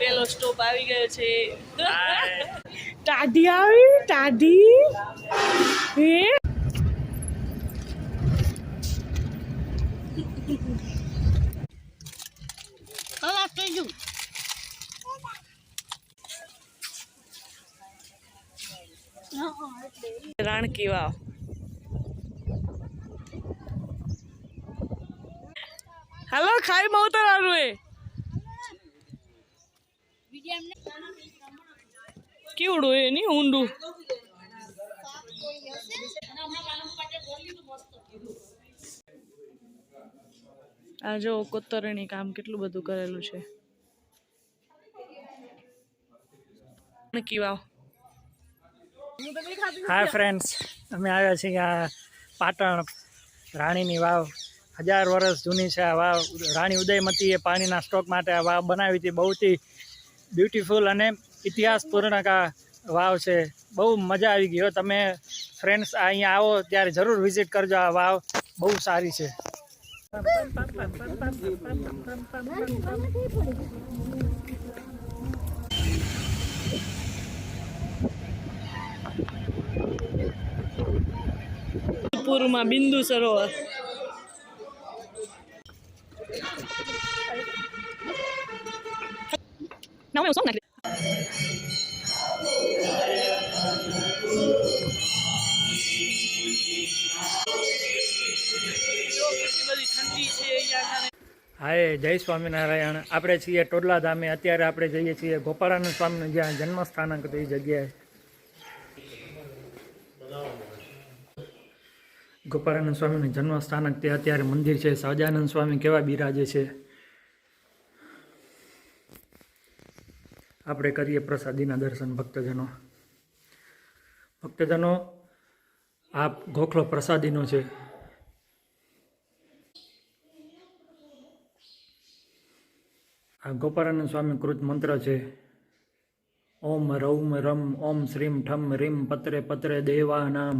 પેલો સ્ટોપ આવી ગયો છે. ટાઢી આવી ટાઢી હે રાણકી વાવ. હાલો ખાઈ માં ઉતરવાનું એ કેવડું એ ની ઊંડું. આ જો કોતરણી કામ કેટલું બધું કરેલું છે. રાણકી વાવ. હાય ફ્રેન્ડ્સ, અમે આવ્યા છીએ આ પાટણ રાણીની વાવ. 1000 વર્ષ જૂની છે આ વાવ. રાણી ઉદયમતીએ પાણીના સ્ટોક માટે આ વાવ બનાવી હતી. બહુથી બ્યુટીફુલ અને ઇતિહાસપૂર્ણ આ વાવ છે. બહુ મજા આવી ગઈ. તમે ફ્રેન્ડ્સ અહીંયા આવો ત્યારે જરૂર વિઝિટ કરજો. આ વાવ બહુ સારી છે. પૂરમાં બિંદુ સરોવર. હાય, જય સ્વામિનારાયણ. આપણે છીએ ટોડલા ધામે. અત્યારે આપણે જઈએ છીએ ગોપાળાનંદ સ્વામીનું જ્યાં જન્મસ્થાનક હતું એ જગ્યાએ. ગોપાળાનંદ સ્વામીનું જન્મસ્થાનક તે અત્યારે મંદિર છે. સહજાનંદ સ્વામી કેવા બિરાજે છે. આપણે કરીએ પ્રસાદીના દર્શન. ભક્તજનો આ ગોખલો પ્રસાદીનો છે. આ ગોપાળાનંદ સ્વામી કૃત મંત્ર છે. ઓમ રૌમ રમ ઓમ શ્રીમ ઠમ રીમ પત્રે પત્રે દેવાનામ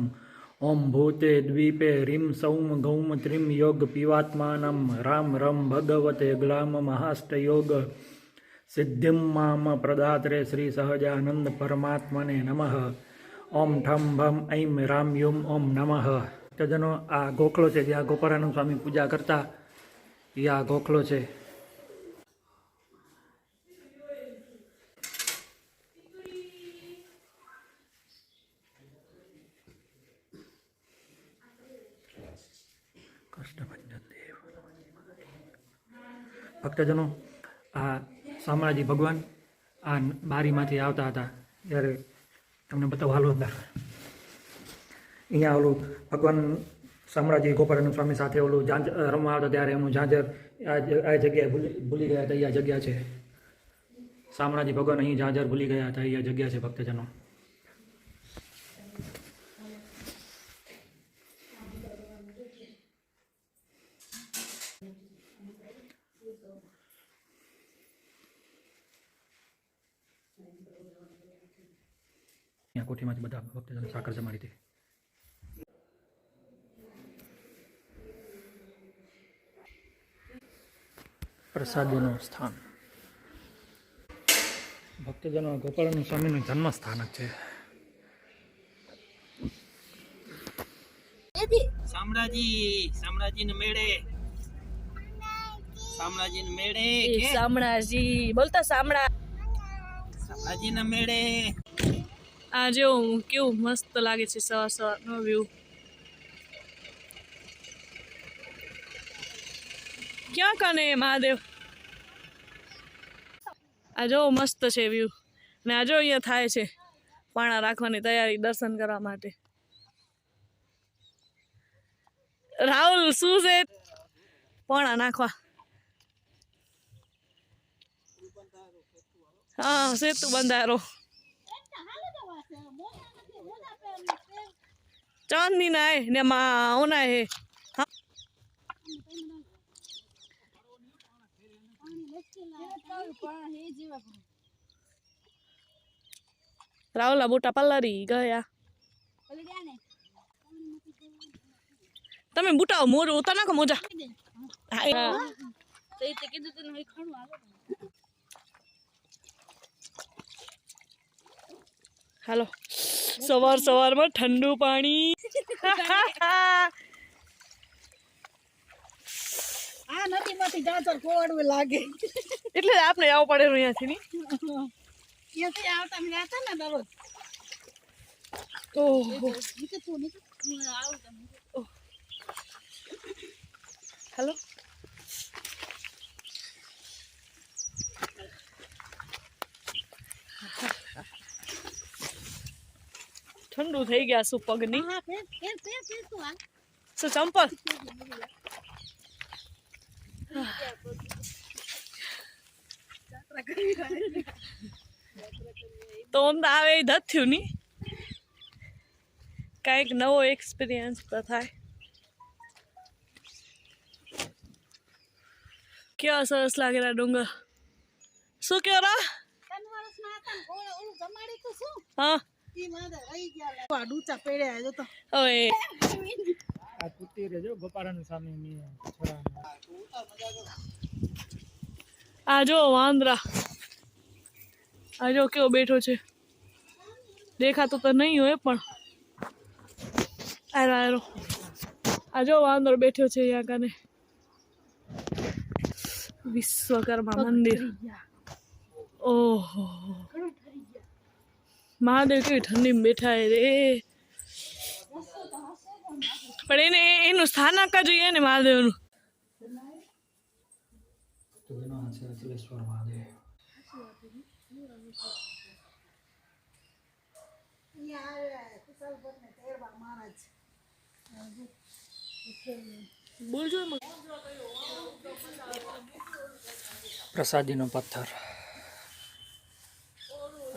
ઓમ ભૂતે દ્વીપે રીમ સૌમ ગૌમ ત્રિમ યોગ પીવાત્માનમ રામ રમ ભગવતે ગ્લામ મહાષ્ટ યોગ સિદ્ધિમ મામ પ્રદાત્રે શ્રી સહજાનંદ પરમાત્મને નમઃ. ઓમ ઠમ ભમ ઐમ રામ યુમ ઓમ નમઃ. ભક્તજનો આ ગોખલો છે જ્યાં ગોપાળાનંદ સ્વામી પૂજા કરતા. એ આ ગોખલો છે. ભક્તજનો આ શામળાજી ભગવાન આ બારીમાંથી આવતા હતા ત્યારે તમને બતાવો. હાલો અંદર. અહીંયા ઓલું ભગવાન શામળાજી ગોપાળાનંદ સ્વામી સાથે ઓલું રમવા આવતા ત્યારે એમનું ઝાંઝર આ જગ્યાએ ભૂલી ગયા હતા. એ જગ્યા છે. શામળાજી ભગવાન અહીં ઝાંઝર ભૂલી ગયા હતા. એ જગ્યા છે ભક્તજનો. અહીંયા કોઠીમાંથી બધા ભક્તજનો સાકર જમાડી હતી. પ્રસાદીનું સ્થાન. ભક્તજનો ગોપાળાનંદ સ્વામીનું જન્મસ્થાનક છે. શામળાજીને મેળે. શામળાજી બોલતા શામળાજીને મેળે. આ જેવું કેવું મસ્ત લાગે છે સવાર સવારનો વ્યૂ. ક્યાં કને મહાદેવ. આ જો મસ્ત છે વ્યૂ. ને આ જો અહીંયા થાય છે પાણા રાખવાની તૈયારી દર્શન કરવા માટે. રાહુલ શું છે પાણા નાખવા? હા, સેતુ બંધારો. ચાંદની ના ને માં ઓના હે. રાहुला बोटा पल्लरी गया तमे बूटा मोर उतर नाखो मोजा હાલો સવારમાં ઠંડુ પાણી. આ નદીમાંથી ગાજર ખોવાડવું લાગે. એટલે જ આપણે આવવું પડે અહીંયાથી ની. ત્યાંથી આવતા મેં હતા ને દરરોજ. ઓહો નીકળ તું નીકળ. હું આવું તમને. હાલો ઠંડુ થઈ ગયા શું પગની. હા ફેર તું આ. શું ચંપલ તો આમ તો આવે એ ધત થયું ની. કાંઈક નવો એક્સપિરિયન્સ તો થાય. કેવા સરસ લાગેલા ડુંગર. શું કહો રા? 3 વર્ષના હતા ને ઓલું જમાડી તું શું? હા ઈ મારે રહી ગયા. આ ડૂચા પડ્યા જો તો. હવે આ કુતી રેજો ગોપારાનું સ્વામીની છોરા. આ જો વાંદરા. આ જો કેવો બેઠો છે. દેખાતો તો નહીં હોય પણ આરો આ જો વાંદરો બેઠો છે અહીંયા કને. વિશ્વકર્મા મંદિર. ઓહો મહાદેવ કેવી ઠંડીમાં બેઠા હે રે. પણ એનું સ્થાનક જ જોઈએ ને મહાદેવનું. તો એનો આ છે અચલેશ્વર મહાદેવ. અહીંયા આવ્યા કુશલભટ્ટને તેરવા મહારાજ. બોલજો પ્રસાદીનો પથ્થર.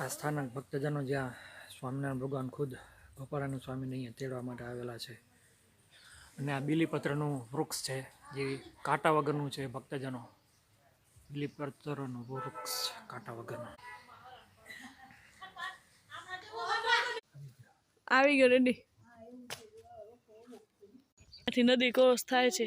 આ સ્થાનક ભક્તજનો જ્યાં સ્વામિનારાયણ ભગવાન ખુદ ગોપાળાનંદ સ્વામીને અહીંયા તેડવા માટે આવેલા છે. અને આ બીલીપત્રનું વૃક્ષ છે જે કાંટા વગરનું છે. ભક્તજનો બીલીપત્રનું વૃક્ષ કાંટા વગરનું. આવી ગયો રેડી. ત્યાંથી નદી ક્રોસ થાય છે.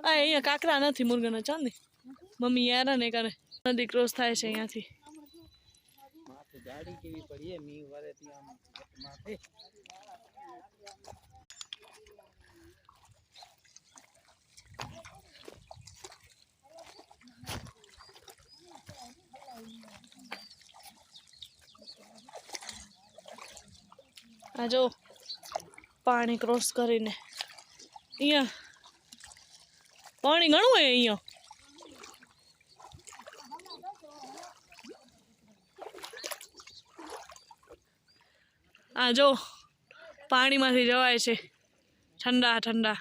અહીંયા કાંકરા નથી મુરગાના ચાંદી. મમ્મી યારા ને કરે નદી ક્રોસ થાય છે અહીંયાથી. ગાડી કેવી પડી મી વારે ત્યાં માથે. આ જો પાણી ક્રોસ કરીને અહીંયા પાણી ઘણું હોય અહીંયા. આ જો પાણીમાંથી જવાય છે ઠંડા ઠંડા.